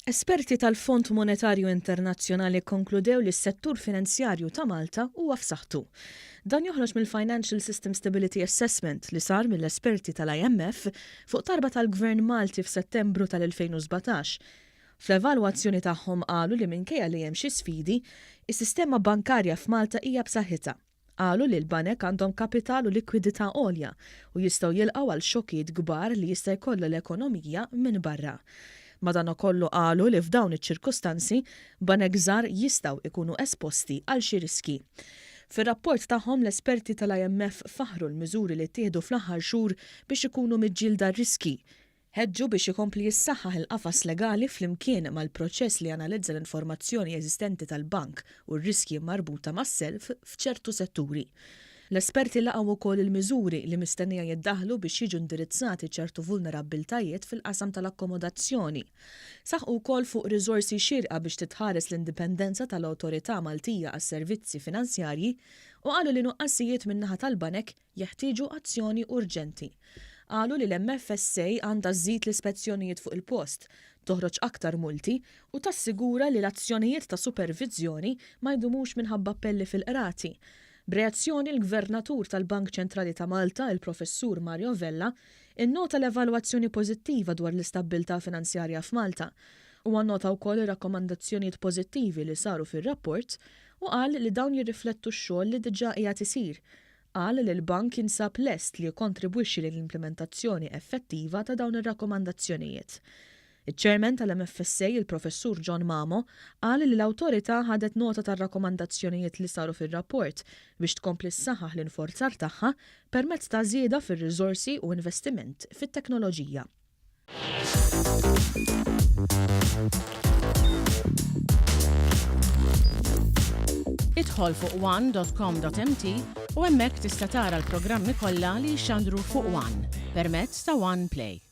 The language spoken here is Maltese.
Esperti tal-Fond Monetarju Internazzjonali konkludew li s-settur finanzjarju ta' Malta huwa f'saħħtu. Dan joħroġ mill-Financial System Stability Assessment li sar mill-esperti tal-IMF fuq tarba tal-Gvern Malti f'Settembru tal-2017. Fl-evalwazzjoni tagħhom qalu li minkejja li hemm xi sfidi, is-sistema bankarja f'Malta hija b'saħħitha. Qalu li l-banek għandhom kapital u likwidità għolja u jistgħu jilqgħu għal xokkijiet kbar li jista' jkollu l-ekonomija minn barra. Madankollu qalu li f'dawn iċ-ċirkustanzi banek żgħar jistgħu ikunu esposti għal xi riski. Fir-rapport tagħhom l-esperti tal-IMF faħru l-miżuri li ttieħdu fl-aħħar xhur biex ikunu miġġielda r-riski. Ħeġġu biex ikompli jissaħħaħ il-qafas legali flimkien mal-proċess li analizza l-informazzjoni eżistenti tal-bank u r-riskji marbuta mas-self f'ċertu setturi. L-esperti laqgħu wkoll il-miżuri li mistennija jiddaħħlu biex jiġu indirizzati ċertu vulnerabbiltajiet fil-qasam tal-akkomodazzjoni. Saħħu wkoll fuq riżorsi xierqa biex titħares l-indipendenza tal-Awtorità Maltija għas-Servizzi Finanzjarji u qalu li nuqqasijiet min-naħa tal-banek jeħtieġu azzjoni urġenti. Qalu li l-MFSA għandha żżid l-ispezzjonijiet fuq il-post, toħroġ aktar multi u tassigura li l-azzjonijiet ta' supervizjoni ma jdumux minħabba appelli fil-qrati. B'reazzjoni l-Gvernatur tal-Bank Ċentrali ta' Malta, il-Professur Mario Vella, innota l-evalwazzjoni pożittiva dwar l-istabbiltà finanzjarja f'Malta u annota wkoll ir-rakkomandazzjonijiet pożittivi li saru fir-rapport u qal li dawn jirriflettu x-xogħol li diġà qiegħed isir. Qal li l-bank jinsab lest li jikkontribwixxi lill-implementazzjoni effettiva ta' dawn ir-rakkomandazzjonijiet. Iċ-Chairman tal-MFSA, il-Professur John Mamo, qal li l-awtorità ħadet nota tar-rakkomandazzjonijiet li saru fir-rapport biex tkompli ssaħħaħ l-infurzar tagħha permezz ta' żieda fir-riżorsi u investiment fit-teknoloġija. Idħol fuq one.com.mt u hemmhekk tista' tara l-programmi kollha li jxandru fuq One permezz ta' One Play.